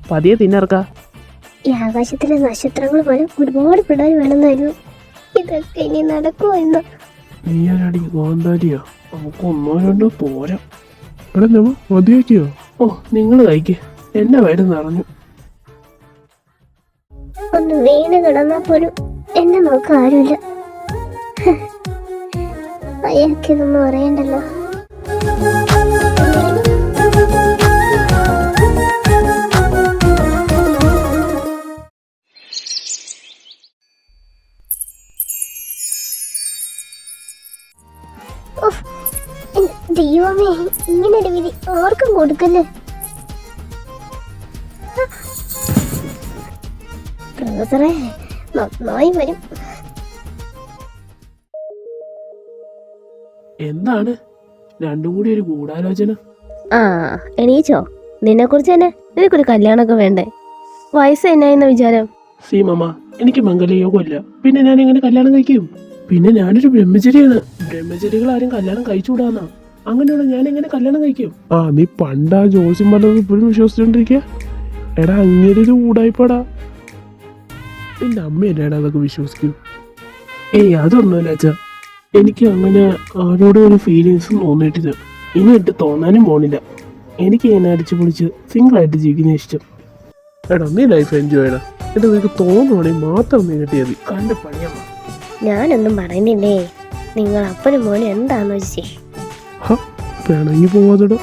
പതിയെ തിന്നിറക്ക. ഈ ആകാശത്തിലെ നക്ഷത്രങ്ങൾ പോലെ ഒരുപാട് പിള്ളേർ വേണമെന്നായിരുന്നു. ഇതൊക്കെ ഇനി നടക്കുമോ എന്ന്. നീയാടി ഗോന്താരിയോ? നമുക്ക് ഒന്നോ രണ്ടോ പോരാ. എടാ നമ്മ മതിയാക്കിയോ? ഓ നിങ്ങൾ കഴിക്ക്, എന്നെ വയറ് നിറഞ്ഞു. ഒന്ന് വീണ് കിടന്നാ പോലും എന്നെ നോക്കാൻ ആരുമില്ല. അയാൾക്കിതൊന്നും അറിയണ്ടല്ലോ. ദൈവമേ, ഇങ്ങനൊരു വിധി ആർക്കും കൊടുക്കല്ലേ. പ്രൊഫസറെ നന്നായി വരും. എന്താണ് രണ്ടും കൂടി ഒരു ഗൂഢാലോചന? ആ എണീച്ചോ? നിന്നെ കുറിച്ച് തന്നെ നിനക്കൊരു കല്യാണമൊക്കെ വേണ്ടേ? വയസ്സ് എന്നായെന്ന വിചാരം? സീമമ്മ, എനിക്ക് മംഗലയോഗമില്ല, പിന്നെ ഞാൻ എങ്ങനെ കല്യാണം കഴിക്കും? പിന്നെ ഞാനൊരു ബ്രഹ്മചരിയാണ്. ബ്രഹ്മചരികൾ ആരും കല്യാണം കഴിച്ചുകൂടാന്നാ. അങ്ങനെയുള്ള ഞാൻ എങ്ങനെ കല്യാണം കഴിക്കും? ആ നീ പണ്ടാ ജോത്സ്യം പറഞ്ഞത് ഇപ്പോഴും വിശ്വസിച്ചോണ്ടിരിക്കുക? എടാ അങ്ങനെ ഒരു ഊടായിപ്പോടാ. നിന്റെ അമ്മയല്ലേടാ അതൊക്കെ വിശ്വസിക്കൂ? ഏയ് അതൊന്നുമല്ല അച്ഛാ, എനിക്ക് അങ്ങനെ ആരോടും ഒരു ഫീലിങ്സും തോന്നിയിട്ടില്ല. ഇനി ഇട്ട് തോന്നാനും പോണില്ല. എനിക്ക് ഇങ്ങനെ അടിച്ചു പൊളിച്ച് സിംഗിളായിട്ട് ജീവിക്കുന്ന ഇഷ്ടം. എടാ നീ ലൈഫ് എൻജോയ് ചെയ്യണം. എന്നിട്ട് നിനക്ക് തോന്നുവാണെങ്കിൽ മാത്രം നീ കിട്ടിയാൽ മതി. കണ്ട് പണിയമ്മ. ഞാനൊന്നും പറയുന്നില്ലേ, നിങ്ങൾ അപ്പനും മോനും എന്താന്ന് വെച്ചേ. വേണമെങ്കിൽ പോവാതെടോ.